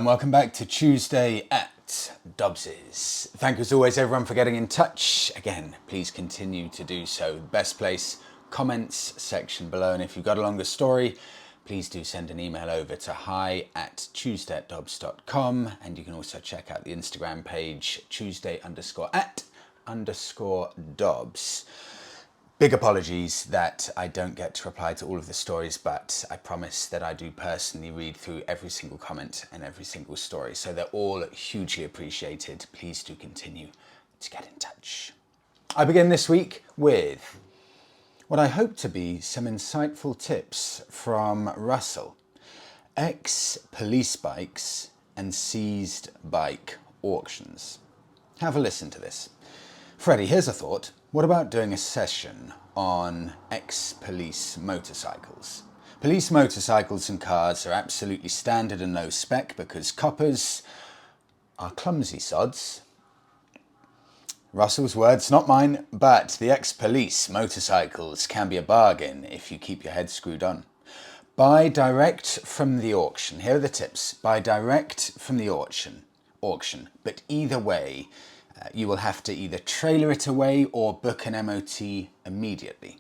and welcome back to Tuesday at Dobbs's. Thank you as always everyone for getting in touch. Again, please continue to do so. Best place, comments section below, and if you've got a longer story, please do send an email over to hi@tuesdayatdobbs.com, and you can also check out the Instagram page Tuesday_at_Dobbs. Big apologies that I don't get to reply to all of the stories, but I promise that I do personally read through every single comment and every single story, so they're all hugely appreciated. Please do continue to get in touch. I begin this week with what I hope to be some insightful tips from Russell. Ex-police bikes and seized bike auctions. Have a listen to this. Freddie, here's a thought. What about doing a session on ex-police motorcycles? Police motorcycles and cars are absolutely standard and low spec because coppers are clumsy sods. Russell's words, not mine, but the ex-police motorcycles can be a bargain if you keep your head screwed on. Buy direct from the auction. Here are the tips. Buy direct from the auction. But either way, you will have to either trailer it away or book an MOT immediately.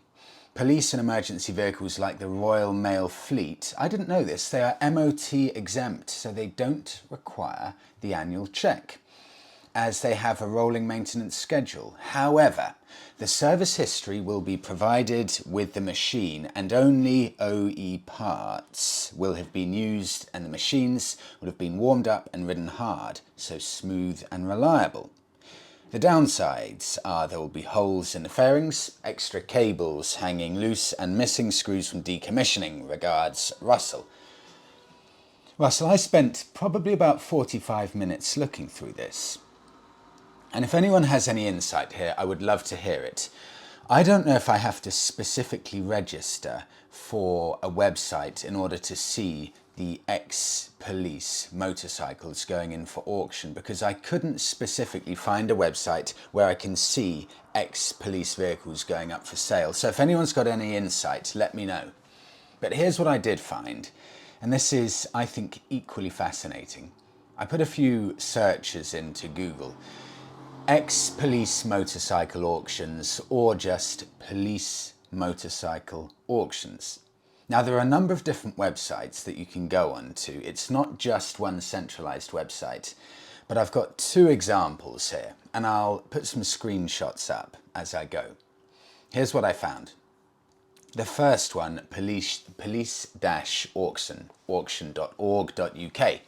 Police and emergency vehicles like the Royal Mail Fleet, I didn't know this, they are MOT exempt, so they don't require the annual check, as they have a rolling maintenance schedule. However, the service history will be provided with the machine, and only OE parts will have been used, and the machines will have been warmed up and ridden hard, so smooth and reliable. The downsides are there will be holes in the fairings, extra cables hanging loose, and missing screws from decommissioning. Regards, Russell. Russell, I spent probably about 45 minutes looking through this. And if anyone has any insight here, I would love to hear it. I don't know if I have to specifically register for a website in order to see the ex-police motorcycles going in for auction, because I couldn't specifically find a website where I can see ex-police vehicles going up for sale. So if anyone's got any insight, let me know. But here's what I did find, and this is, I think, equally fascinating. I put a few searches into Google. Ex-police motorcycle auctions, or just police motorcycle auctions. Now, there are a number of different websites that you can go on to. It's not just one centralized website, but I've got two examples here, and I'll put some screenshots up as I go. Here's what I found. The first one, auction.org.uk.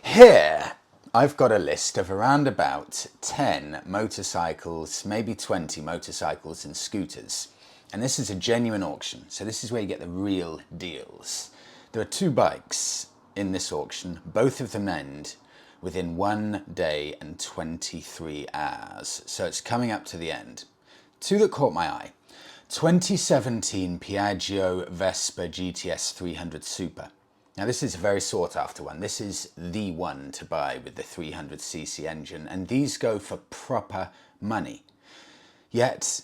Here, I've got a list of around about 10 motorcycles, maybe 20 motorcycles and scooters. And this is a genuine auction, so this is where you get the real deals. There are 2 bikes in this auction, both of them end within 1 day and 23 hours. So it's coming up to the end. 2 that caught my eye. 2017 Piaggio Vespa GTS 300 Super. Now this is a very sought after one. This is the one to buy with the 300cc engine, and these go for proper money. Yet,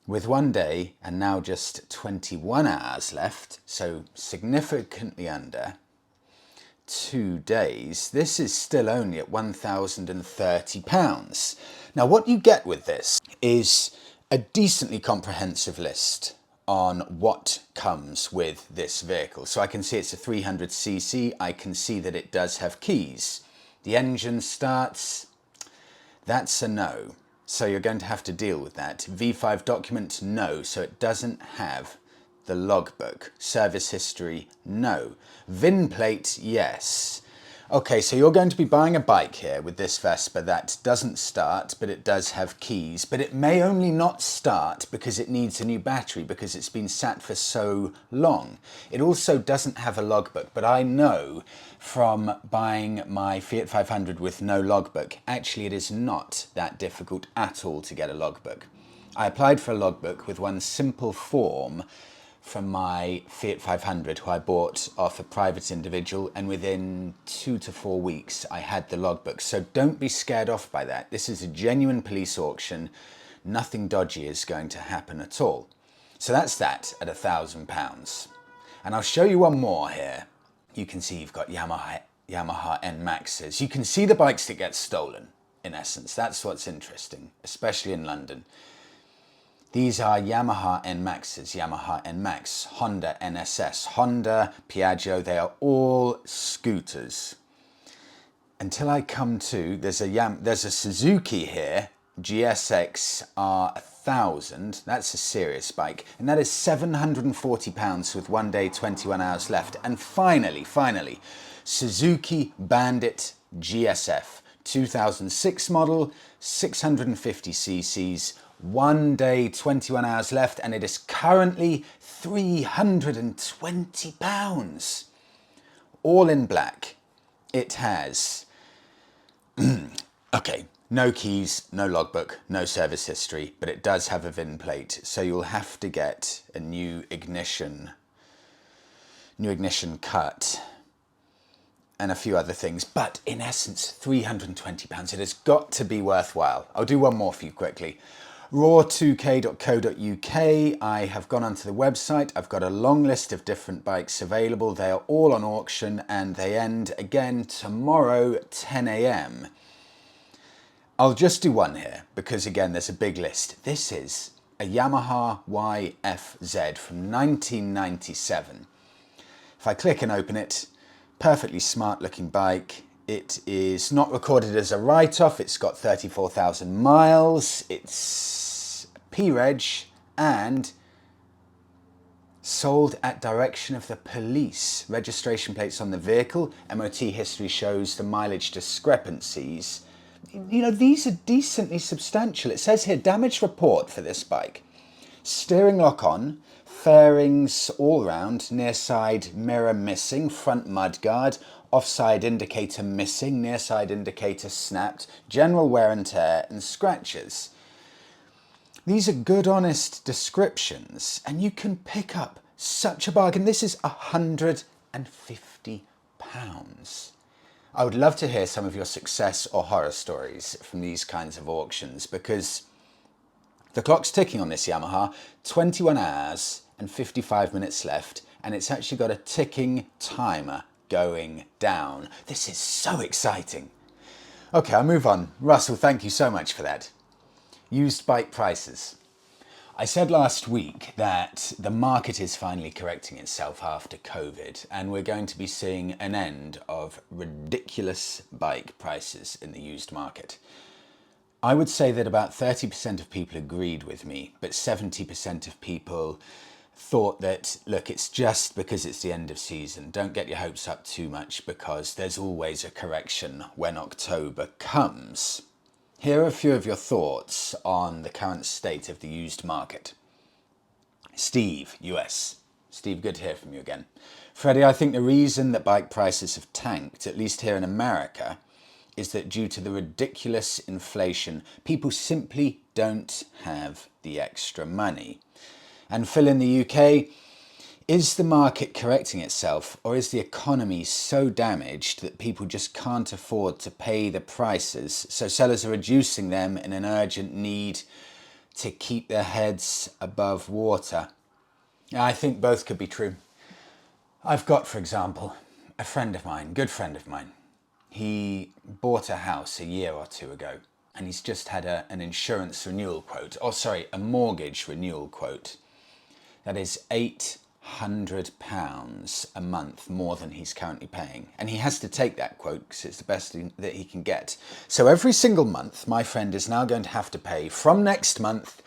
with 1 day and now just 21 hours left, so significantly under 2 days, this is still only at £1,030. Now what you get with this is a decently comprehensive list on what comes with this vehicle. So I can see it's a 300cc, I can see that it does have keys. The engine starts, that's a no. So you're going to have to deal with that. V5 document, no. So it doesn't have the logbook. Service history, no. VIN plate, yes. Okay, so you're going to be buying a bike here with this Vespa that doesn't start, but it does have keys. But it may only not start because it needs a new battery, because it's been sat for so long. It also doesn't have a logbook, but I know from buying my Fiat 500 with no logbook, actually it is not that difficult at all to get a logbook. I applied for a logbook with one simple form from my Fiat 500, who I bought off a private individual, and within 2 to 4 weeks I had the logbook. So don't be scared off by that. This is a genuine police auction. Nothing dodgy is going to happen at all. So that's that at £1,000. And I'll show you one more here. You can see you've got Yamaha Yamaha NMAXs. You can see the bikes that get stolen, in essence. That's what's interesting, especially in London. These are Yamaha NMAXs, Yamaha NMAX, Honda NSS, Honda, Piaggio, they are all scooters. Until I come to, there's a Suzuki here, GSX R1000, that's a serious bike, and that is £740 with 1 day, 21 hours left. And finally, Suzuki Bandit GSF, 2006 model, 650 cc's, 1 day, 21 hours left, and it is currently £320. All in black. It has, okay, no keys, no logbook, no service history, but it does have a VIN plate, so you'll have to get a new ignition cut and a few other things, but in essence, £320. It has got to be worthwhile. I'll do one more for you quickly. raw2k.co.uk. I have gone onto the website. I've got a long list of different bikes available. They are all on auction and they end again tomorrow, 10 a.m. I'll just do one here because again, there's a big list. This is a Yamaha YFZ from 1997. If I click and open it, perfectly smart looking bike. It is not recorded as a write-off. It's got 34,000 miles. It's P-Reg and sold at direction of the police. Registration plates on the vehicle. MOT history shows the mileage discrepancies. You know, these are decently substantial. It says here, damage report for this bike. Steering lock on, fairings all round, near side mirror missing, front mudguard, offside indicator missing, near side indicator snapped, general wear and tear and scratches. These are good, honest descriptions, and you can pick up such a bargain. This is £150. I would love to hear some of your success or horror stories from these kinds of auctions, because the clock's ticking on this Yamaha, 21 hours and 55 minutes left, and it's actually got a ticking timer going down. This is so exciting. Okay, I'll move on. Russell, thank you so much for that. Used bike prices. I said last week that the market is finally correcting itself after COVID, and we're going to be seeing an end of ridiculous bike prices in the used market. I would say that about 30% of people agreed with me, but 70% of people thought that, look, it's just because it's the end of season. Don't get your hopes up too much because there's always a correction when October comes. Here are a few of your thoughts on the current state of the used market. Steve, US. Steve, good to hear from you again. Freddie, I think the reason that bike prices have tanked, at least here in America, is that due to the ridiculous inflation, people simply don't have the extra money. And Phil in the UK, is the market correcting itself, or is the economy so damaged that people just can't afford to pay the prices, so sellers are reducing them in an urgent need to keep their heads above water? I think both could be true. I've got, for example, a friend of mine, good friend of mine. He bought a house a year or two ago, and he's just had an insurance renewal quote, a mortgage renewal quote. That is £800 a month more than he's currently paying. And he has to take that quote because it's the best that he can get. So every single month, my friend is now going to have to pay, from next month,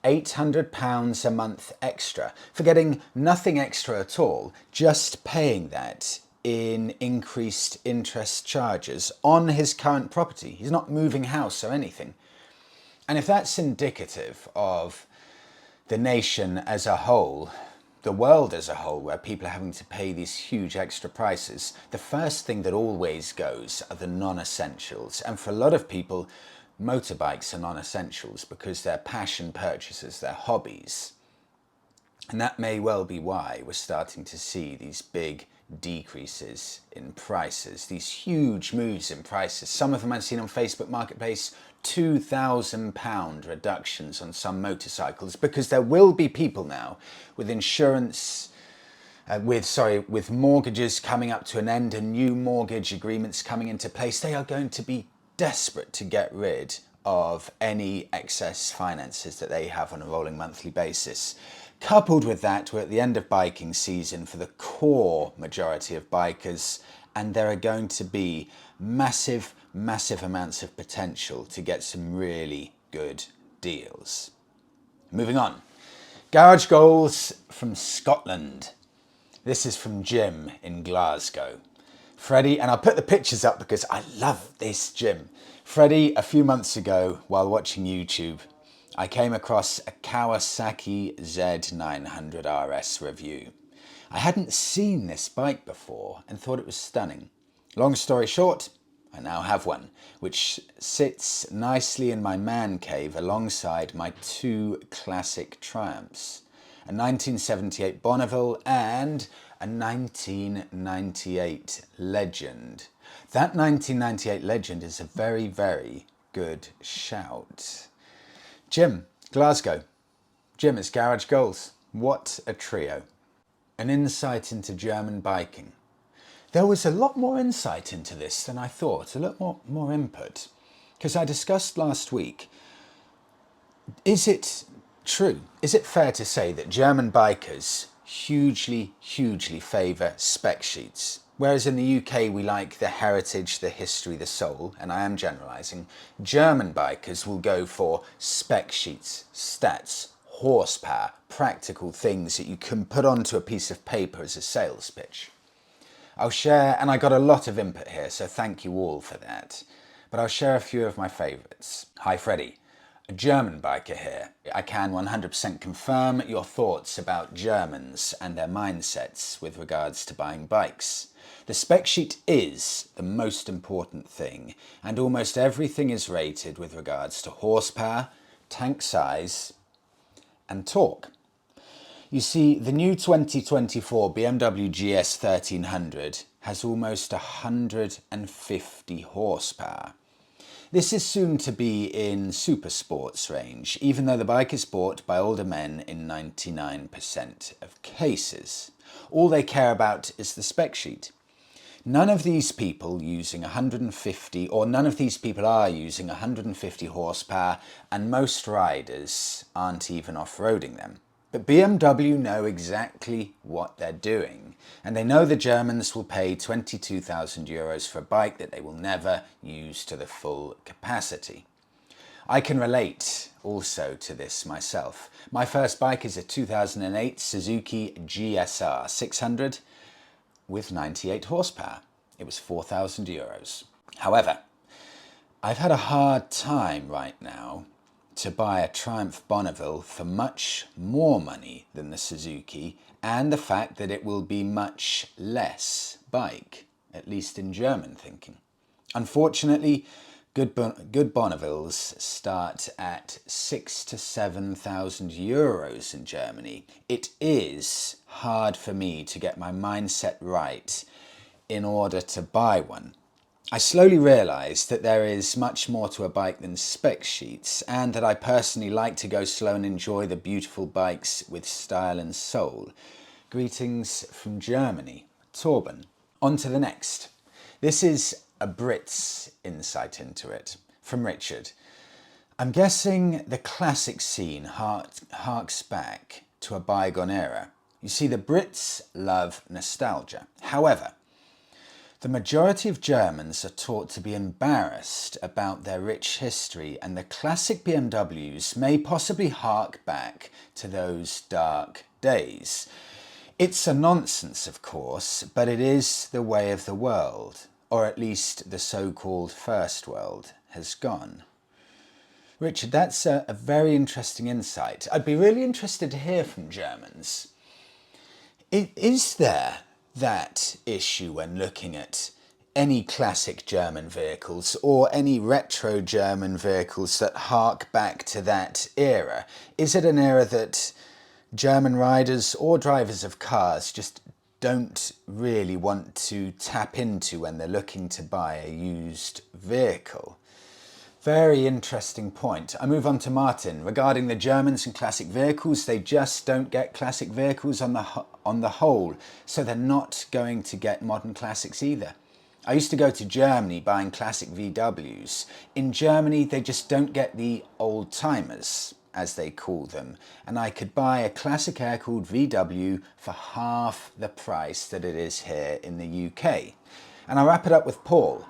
£800 a month extra for getting nothing extra at all, just paying that in increased interest charges on his current property. He's not moving house or anything. And if that's indicative of the nation as a whole, the world as a whole, where people are having to pay these huge extra prices, the first thing that always goes are the non-essentials. And for a lot of people, motorbikes are non-essentials because they're passion purchases, they're hobbies. And that may well be why we're starting to see these big decreases in prices, these huge moves in prices. Some of them I've seen on Facebook Marketplace, £2,000 reductions on some motorcycles, because there will be people now with insurance with mortgages coming up to an end and new mortgage agreements coming into place, they are going to be desperate to get rid of any excess finances that they have on a rolling monthly basis. Coupled with that, we're at the end of biking season for the core majority of bikers, and there are going to be massive amounts of potential to get some really good deals. Moving on. Garage goals from Scotland. This is from Jim in Glasgow. Freddie, and I'll put the pictures up because I love this Jim. Freddie, a few months ago, while watching YouTube, I came across a Kawasaki Z900 RS review. I hadn't seen this bike before and thought it was stunning. Long story short, I now have one, which sits nicely in my man cave alongside my two classic Triumphs, a 1978 Bonneville and a 1998 Legend. That 1998 Legend is a very, very good shout. Jim, Glasgow. Jim, it's Garage Goals. What a trio. An insight into German biking. There was a lot more insight into this than I thought, a lot more input. Because I discussed last week, is it true? Is it fair to say that German bikers hugely favour spec sheets? Whereas in the UK we like the heritage, the history, the soul, and I am generalising, German bikers will go for spec sheets, stats, horsepower, practical things that you can put onto a piece of paper as a sales pitch. I'll share, and I got a lot of input here, so thank you all for that, but I'll share a few of my favourites. Hi Freddie, a German biker here. I can 100% confirm your thoughts about Germans and their mindsets with regards to buying bikes. The spec sheet is the most important thing, and almost everything is rated with regards to horsepower, tank size, and torque. You see, the new 2024 BMW GS 1300 has almost 150 horsepower. This is soon to be in super sports range, even though the bike is bought by older men in 99% of cases. All they care about is the spec sheet. None of these people using 150, or none of these people are using 150 horsepower, and most riders aren't even off-roading them. But BMW know exactly what they're doing, and they know the Germans will pay 22,000 euros for a bike that they will never use to the full capacity. I can relate also to this myself. My first bike is a 2008 Suzuki GSR1400 with 98 horsepower. It was 4,000 euros. However, I've had a hard time right now to buy a Triumph Bonneville for much more money than the Suzuki, and the fact that it will be much less bike, at least in German thinking. Unfortunately, good Bonnevilles start at 6,000 to 7,000 euros in Germany. It is hard for me to get my mindset right in order to buy one. I slowly realised that there is much more to a bike than spec sheets, and that I personally like to go slow and enjoy the beautiful bikes with style and soul. Greetings from Germany, Torben. On to the next. This is a Brit's insight into it, from Richard. I'm guessing the classic scene harks back to a bygone era. You see, the Brits love nostalgia. However, the majority of Germans are taught to be embarrassed about their rich history, and the classic BMWs may possibly hark back to those dark days. It's a nonsense, of course, but it is the way of the world, or at least the so-called first world has gone. Richard, that's a very interesting insight. I'd be really interested to hear from Germans. Is there that issue when looking at any classic German vehicles or any retro German vehicles that hark back to that era? Is it an era that German riders or drivers of cars just don't really want to tap into when they're looking to buy a used vehicle? Very interesting point. I move on to Martin. Regarding the Germans and classic vehicles, they just don't get classic vehicles on the whole, so they're not going to get modern classics either. I used to go to Germany buying classic VWs. In Germany, they just don't get the old-timers, as they call them, and I could buy a classic air-cooled VW for half the price that it is here in the UK. And I'll wrap it up with Paul.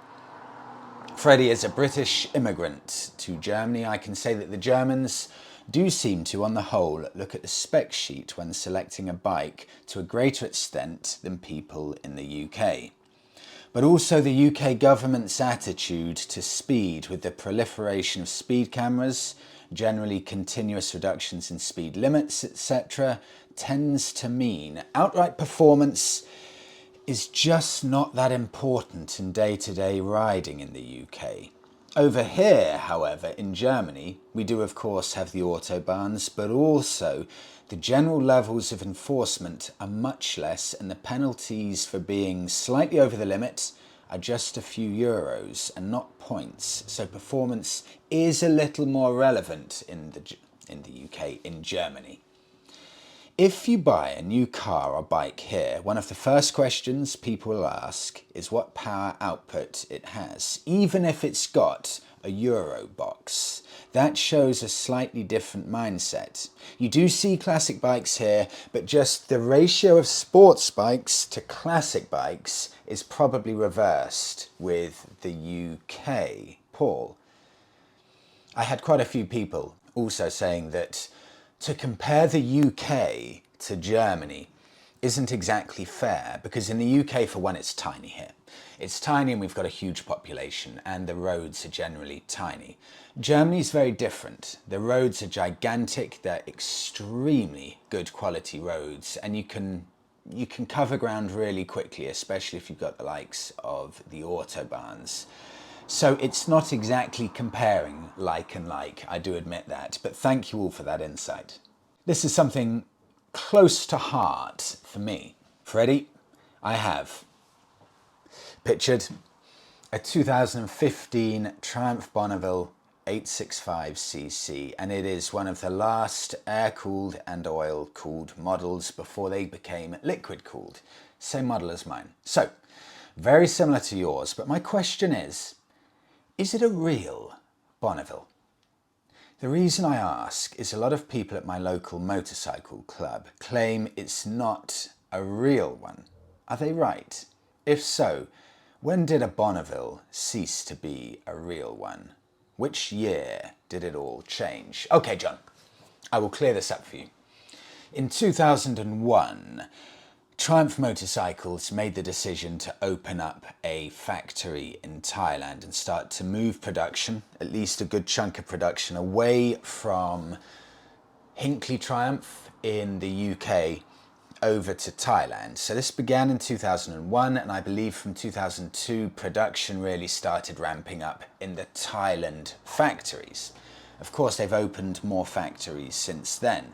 Freddie, as a British immigrant to Germany, I can say that the Germans do seem to, on the whole, look at the spec sheet when selecting a bike to a greater extent than people in the UK. But also the UK government's attitude to speed with the proliferation of speed cameras, generally continuous reductions in speed limits, etc., tends to mean outright performance is just not that important in day-to-day riding in the UK. Over here, however, in Germany, we do of course have the autobahns, but also the general levels of enforcement are much less, and the penalties for being slightly over the limit are just a few euros and not points. So performance is a little more relevant in the UK, in Germany. If you buy a new car or bike here, one of the first questions people will ask is what power output it has, even if it's got a Euro box. That shows a slightly different mindset. You do see classic bikes here, but just the ratio of sports bikes to classic bikes is probably reversed with the UK. Paul? I had quite a few people also saying that to compare the UK to Germany isn't exactly fair, because in the UK, for one, it's tiny here. It's tiny and we've got a huge population and the roads are generally tiny. Germany's very different. The roads are gigantic, they're extremely good quality roads, and you can cover ground really quickly, especially if you've got the likes of the autobahns. So it's not exactly comparing like and like, I do admit that, but thank you all for that insight. This is something close to heart for me. Freddie, I have pictured a 2015 Triumph Bonneville 865cc, and it is one of the last air-cooled and oil-cooled models before they became liquid-cooled. Same model as mine. So, very similar to yours, but my question is it a real Bonneville? The reason I ask is a lot of people at my local motorcycle club claim it's not a real one. Are they right? If so, when did a Bonneville cease to be a real one? Which year did it all change? Okay, John, I will clear this up for you. In 2001, Triumph Motorcycles made the decision to open up a factory in Thailand and start to move production, at least a good chunk of production, away from Hinckley Triumph in the UK over to Thailand. So this began in 2001, and I believe from 2002 production really started ramping up in the Thailand factories. Of course, they've opened more factories since then.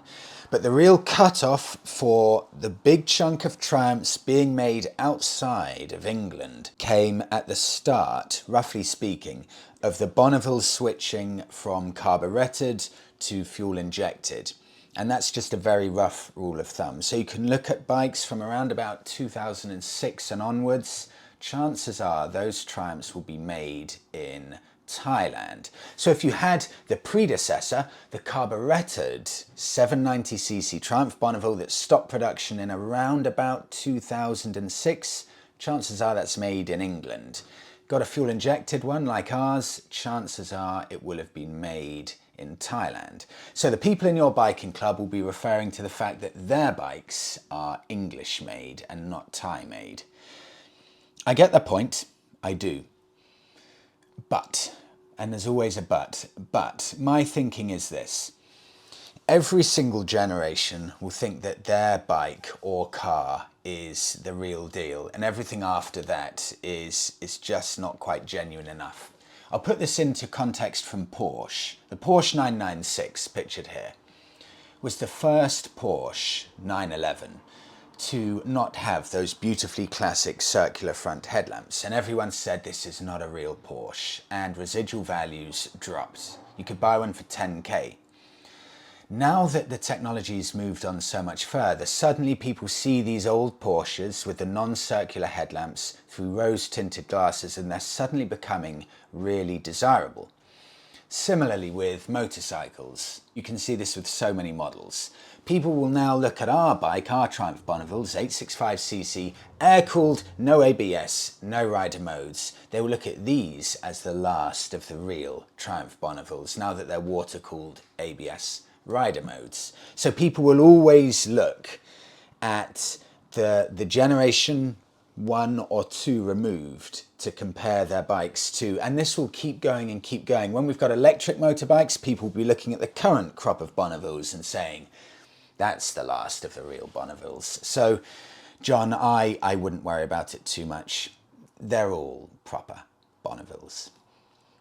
But the real cut-off for the big chunk of Triumphs being made outside of England came at the start, roughly speaking, of the Bonneville switching from carburetted to fuel injected. And that's just a very rough rule of thumb. So you can look at bikes from around about 2006 and onwards. Chances are those Triumphs will be made in Thailand. So if you had the predecessor, the carburetted 790cc Triumph Bonneville that stopped production in around about 2006, chances are that's made in England. Got a fuel injected one like ours, chances are it will have been made in Thailand. So the people in your biking club will be referring to the fact that their bikes are English made and not Thai made. I get the point, I do. But, and there's always a but my thinking is this. Every single generation will think that their bike or car is the real deal, and everything after that is just not quite genuine enough. I'll put this into context from Porsche. The Porsche 996, pictured here, was the first Porsche 911 to not have those beautifully classic circular front headlamps, and everyone said this is not a real Porsche, and residual values dropped. You could buy one for 10k. Now that the technology's moved on so much further, suddenly people see these old Porsches with the non-circular headlamps through rose-tinted glasses, and they're suddenly becoming really desirable. Similarly with motorcycles, you can see this with so many models. People will now look at our bike, our Triumph Bonnevilles, 865cc, air-cooled, no ABS, no rider modes. They will look at these as the last of the real Triumph Bonnevilles, now that they're water-cooled, ABS, rider modes. So people will always look at the generation 1 or 2 removed to compare their bikes to, and this will keep going and keep going. When we've got electric motorbikes, people will be looking at the current crop of Bonnevilles and saying, that's the last of the real Bonnevilles. So, John, I wouldn't worry about it too much. They're all proper Bonnevilles.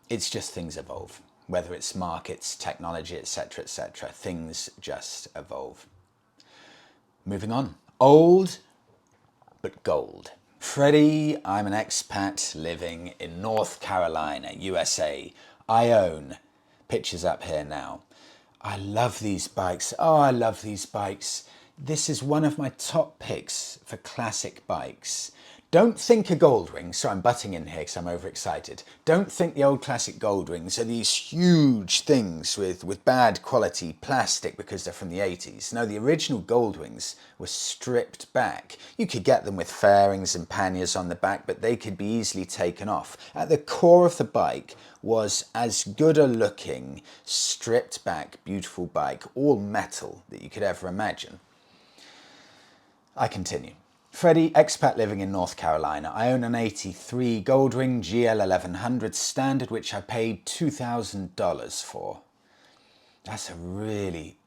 It's just things evolve. Whether it's markets, technology, etc., etc., things just evolve. Moving on. Old, but gold. Freddie, I'm an expat living in North Carolina, USA. I own, pictures up here now. I love these bikes. Oh, I love these bikes. This is one of my top picks for classic bikes. Don't think a Goldwing, so I'm butting in here because I'm overexcited. Don't think the old classic Goldwings are these huge things with bad quality plastic because they're from the 80s. No, the original Goldwings were stripped back. You could get them with fairings and panniers on the back, but they could be easily taken off. At the core of the bike was as good a looking, stripped back, beautiful bike, all metal, that you could ever imagine. I continue. Freddie, expat living in North Carolina. I own an 83 Goldwing GL1100 standard, which I paid $2,000 for. That's a really...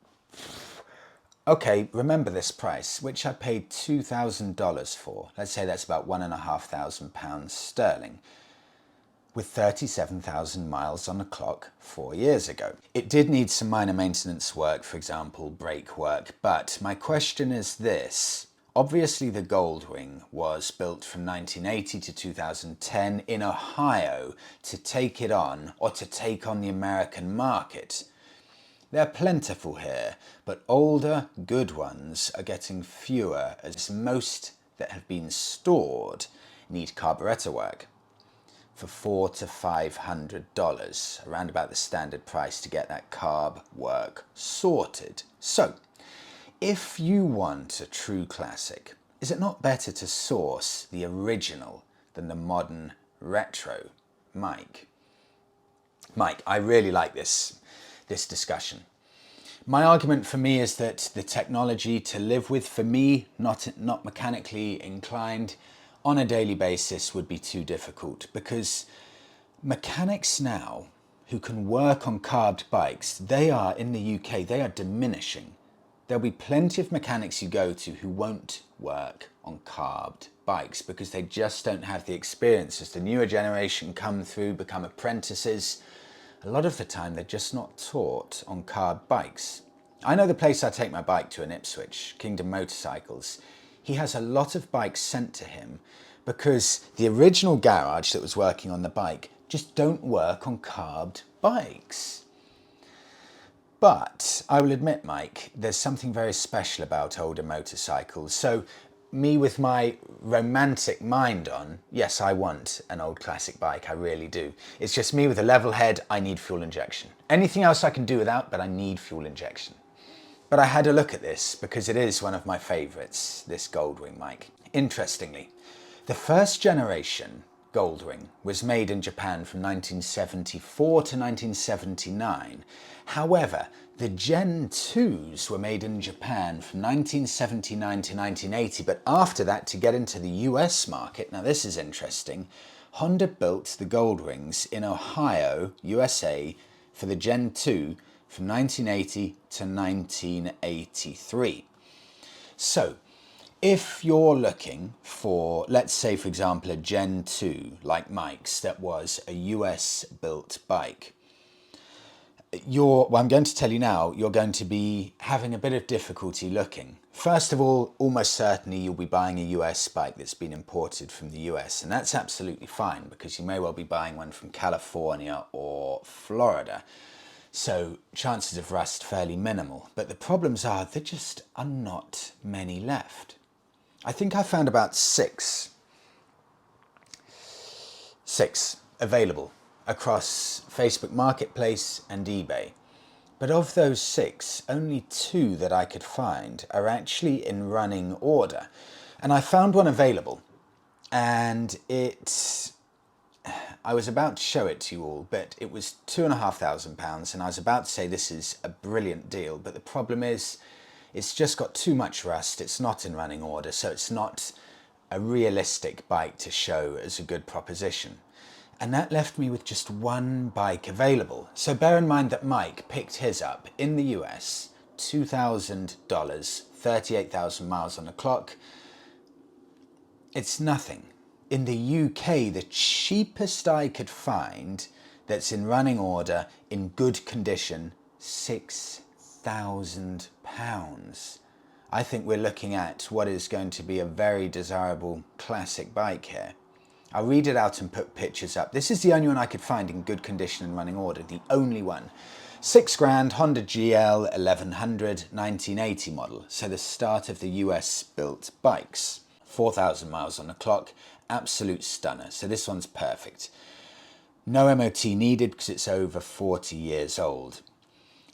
Okay, remember this price, which I paid $2,000 for. Let's say that's about £1,500 sterling, with 37,000 miles on the clock 4 years ago. It did need some minor maintenance work, for example, brake work, but my question is this. Obviously, the Goldwing was built from 1980 to 2010 in Ohio to take it on, or to take on the American market. They're plentiful here, but older, good ones are getting fewer, as most that have been stored need carburetor work for $400 to $500, around about the standard price to get that carb work sorted. So, if you want a true classic, is it not better to source the original than the modern retro? Mike, I really like this discussion. My argument for me is that the technology to live with, for me, not mechanically inclined, on a daily basis would be too difficult, because mechanics now who can work on carbed bikes, they are, in the UK, they are diminishing. There'll be plenty of mechanics you go to who won't work on carbed bikes because they just don't have the experience. As the newer generation come through, become apprentices, a lot of the time they're just not taught on carb bikes. I know the place I take my bike to in Ipswich, Kingdom Motorcycles. He has a lot of bikes sent to him because the original garage that was working on the bike just don't work on carbed bikes. But I will admit, Mike, there's something very special about older motorcycles. So me with my romantic mind on, yes, I want an old classic bike, I really do. It's just me with a level head, I need fuel injection. Anything else I can do without, but I need fuel injection. But I had a look at this because it is one of my favourites, this Goldwing, Mike. Interestingly, the first generation Goldwing was made in Japan from 1974 to 1979. However, the Gen 2s were made in Japan from 1979 to 1980, but after that, to get into the US market, now this is interesting, Honda built the Goldwings in Ohio, USA, for the Gen 2 from 1980 to 1983. So, if you're looking for, let's say for example, a Gen 2 like Mike's that was a US built bike, well, I'm going to tell you now, you're going to be having a bit of difficulty looking. First of all, almost certainly you'll be buying a US bike that's been imported from the US, and that's absolutely fine because you may well be buying one from California or Florida. So chances of rust fairly minimal. But the problems are there just are not many left. I think I found about six available across Facebook Marketplace and eBay. But of those six, only two that I could find are actually in running order. And I found one available, and I was about to show it to you all, but it was £2,500, and I was about to say this is a brilliant deal, but the problem is it's just got too much rust. It's not in running order, so it's not a realistic bike to show as a good proposition. And that left me with just one bike available. So bear in mind that Mike picked his up in the US, $2,000, 38,000 miles on the clock. It's nothing. In the UK, the cheapest I could find that's in running order, in good condition, £6,000. I think we're looking at what is going to be a very desirable classic bike here. I'll read it out and put pictures up. This is the only one I could find in good condition and running order, the only one. £6,000 Honda GL 1100 1980 model, so the start of the US built bikes. 4,000 miles on the clock, absolute stunner, so this one's perfect. No MOT needed because it's over 40 years old.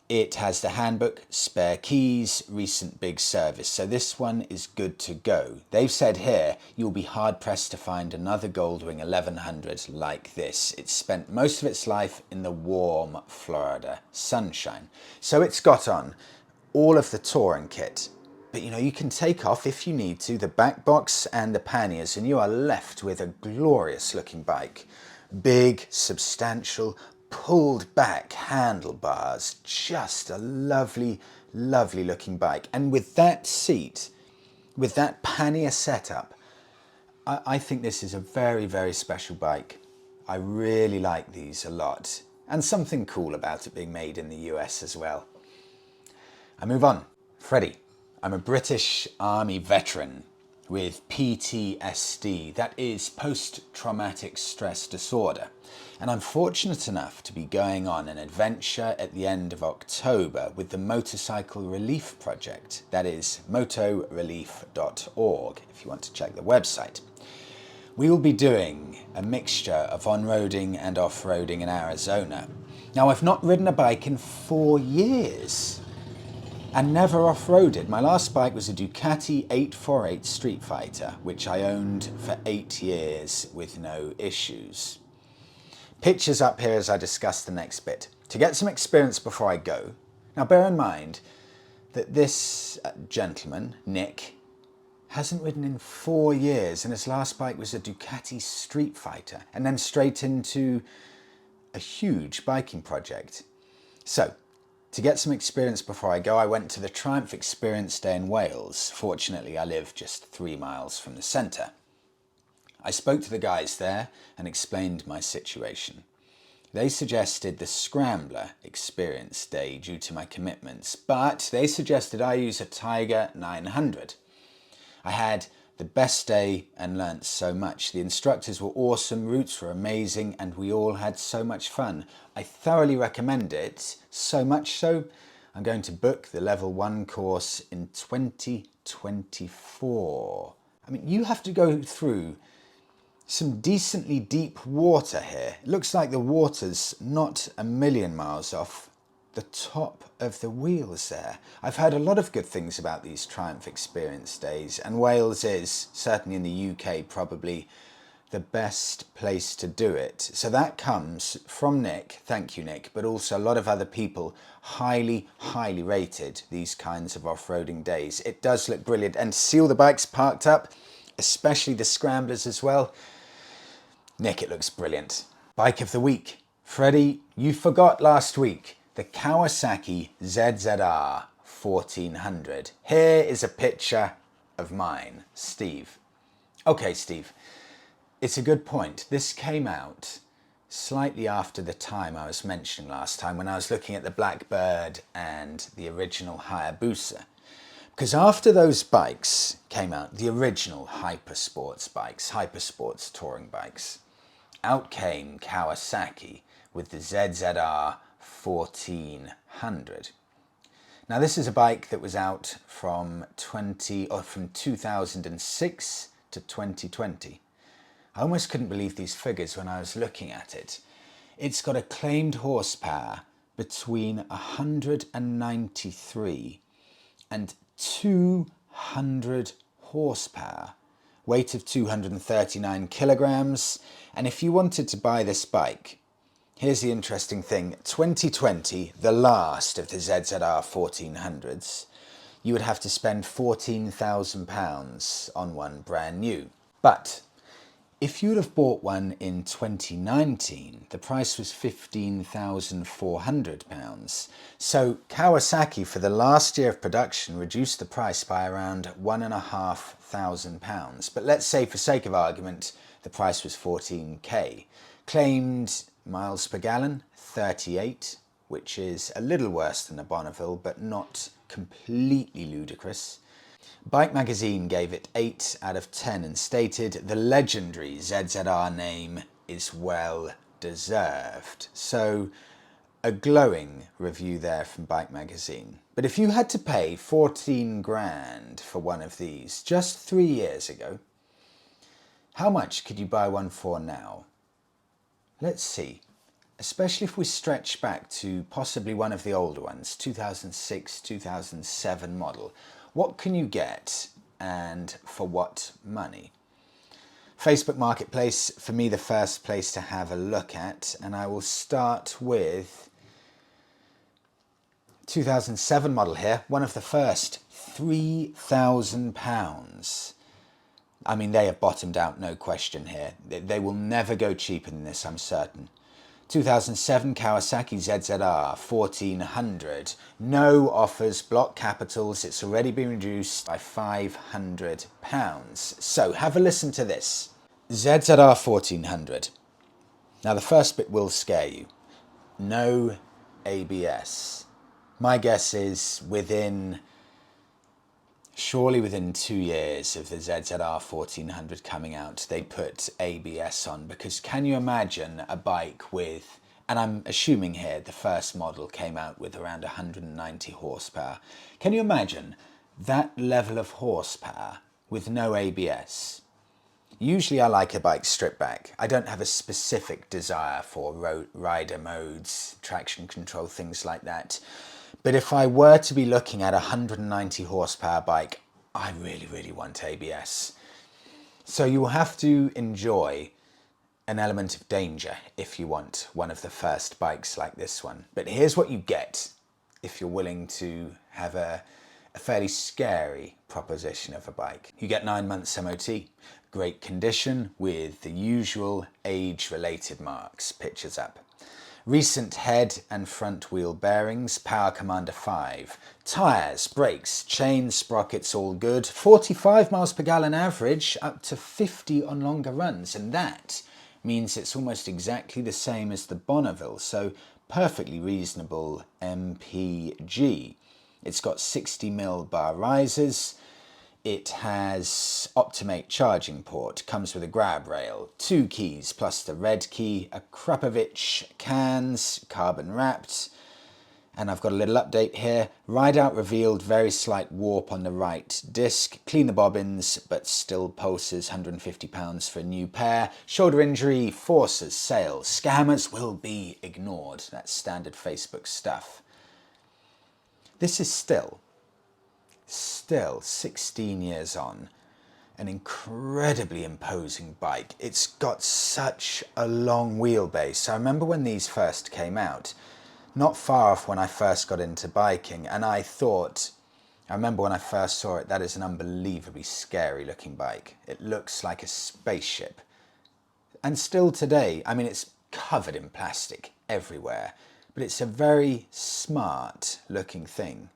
It has the handbook, spare keys, recent big service, so this one is good to go. They've said here you'll be hard pressed to find another Goldwing 1100 like this. It's spent most of its life in the warm Florida sunshine. So it's got on all of the touring kit, but you know, you can take off if you need to the back box and the panniers and you are left with a glorious looking bike. Big, substantial, pulled back handlebars, just a lovely, lovely looking bike. And with that seat, with that pannier setup, I think this is a very, very special bike. I really like these a lot. And something cool about it being made in the US as well. I move on. Freddie. I'm a British Army veteran with PTSD, that is post-traumatic stress disorder. And I'm fortunate enough to be going on an adventure at the end of October with the Motorcycle Relief Project, that is motorelief.org, if you want to check the website. We will be doing a mixture of on-roading and off-roading in Arizona. Now, I've not ridden a bike in 4 years. And never off-roaded. My last bike was a Ducati 848 Street Fighter, which I owned for 8 years with no issues. Pictures up here as I discuss the next bit. To get some experience before I go. Now bear in mind that this gentleman, Nick, hasn't ridden in 4 years, and his last bike was a Ducati Street Fighter, and then straight into a huge biking project. So, to get some experience before I go, I went to the Triumph Experience Day in Wales. Fortunately, I live just 3 miles from the centre. I spoke to the guys there and explained my situation. They suggested the Scrambler Experience Day due to my commitments, but they suggested I use a Tiger 900. I had the best day and learnt so much. The instructors were awesome, routes were amazing, and we all had so much fun. I thoroughly recommend it, so much so I'm going to book the level 1 course in 2024. I mean, you have to go through some decently deep water here. It looks like the water's not a million miles off the top of the wheels there. I've heard a lot of good things about these Triumph Experience Days, and Wales is, certainly in the UK, probably the best place to do it. So that comes from Nick, thank you Nick, but also a lot of other people highly, highly rated these kinds of off-roading days. It does look brilliant, and to see all the bikes parked up, especially the Scramblers as well, Nick, it looks brilliant. Bike of the week. Freddie, you forgot last week. The Kawasaki ZZR1400. Here is a picture of mine, Steve. Okay, Steve, it's a good point. This came out slightly after the time I was mentioning last time when I was looking at the Blackbird and the original Hayabusa. Because after those bikes came out, the original hypersports bikes, hypersports touring bikes, out came Kawasaki with the ZZR1400. Now this is a bike that was out from 2006 to 2020. I almost couldn't believe these figures when I was looking at it. It's got a claimed horsepower between 193 and 200 horsepower, weight of 239 kilograms, and if you wanted to buy this bike, here's the interesting thing, 2020, the last of the ZZR 1400s, you would have to spend £14,000 on one brand new. But if you would have bought one in 2019, the price was £15,400. So Kawasaki, for the last year of production, reduced the price by around £1,500. But let's say, for sake of argument, the price was 14k. Claimed miles per gallon, 38, which is a little worse than a Bonneville, but not completely ludicrous. Bike Magazine gave it 8 out of 10 and stated the legendary ZZR name is well deserved. So a glowing review there from Bike Magazine. But if you had to pay 14 grand for one of these just 3 years ago, how much could you buy one for now? Let's see. Especially if we stretch back to possibly one of the older ones, 2006, 2007 model. What can you get and for what money? Facebook Marketplace, for me, the first place to have a look at, and I will start with 2007 model here, one of the first, £3,000. I mean, they have bottomed out, no question here. They will never go cheaper than this, I'm certain. 2007 Kawasaki ZZR 1400. No offers, block capitals. It's already been reduced by £500. So have a listen to this. ZZR 1400. Now the first bit will scare you. No ABS. My guess is surely within 2 years of the ZZR 1400 coming out, they put ABS on, because can you imagine a bike with, and I'm assuming here the first model came out with around 190 horsepower. Can you imagine that level of horsepower with no ABS? Usually I like a bike stripped back. I don't have a specific desire for rider modes, traction control, things like that. But if I were to be looking at a 190 horsepower bike, I really, really want ABS. So you will have to enjoy an element of danger if you want one of the first bikes like this one. But here's what you get if you're willing to have a fairly scary proposition of a bike. You get 9 months MOT, great condition with the usual age-related marks, pictures up. Recent head and front wheel bearings, Power Commander 5. Tyres, brakes, chains, sprockets, all good. 45 miles per gallon average, up to 50 on longer runs. And that means it's almost exactly the same as the Bonneville, so perfectly reasonable MPG. It's got 60mm bar risers. It has Optimate charging port, comes with a grab rail, 2 keys plus the red key, a Krapovich cans, carbon wrapped, and I've got a little update here. Ride out revealed, very slight warp on the right disc, clean the bobbins, but still pulses, £150 for a new pair. Shoulder injury, forces, sales, scammers will be ignored. That's standard Facebook stuff. This is still 16 years on, an incredibly imposing bike. It's got such a long wheelbase. I remember when these first came out, not far off when I first got into biking, and I remember when I first saw it, that is an unbelievably scary looking bike. It looks like a spaceship. And still today, I mean, it's covered in plastic everywhere, but it's a very smart looking thing.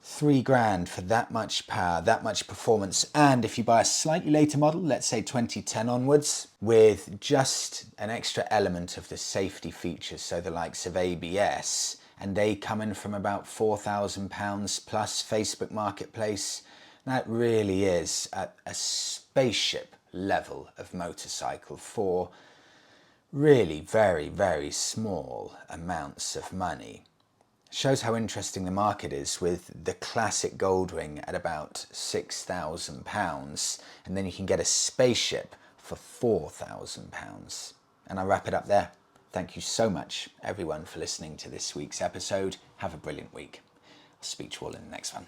3 grand for that much power, that much performance. And if you buy a slightly later model, let's say 2010 onwards, with just an extra element of the safety features, so the likes of ABS, and they come in from about £4,000 plus Facebook Marketplace, that really is a spaceship level of motorcycle for really very, very small amounts of money. Shows how interesting the market is, with the classic Goldwing at about £6,000, and then you can get a spaceship for £4,000. And I wrap it up there. Thank you so much, everyone, for listening to this week's episode. Have a brilliant week. I'll speak to you all in the next one.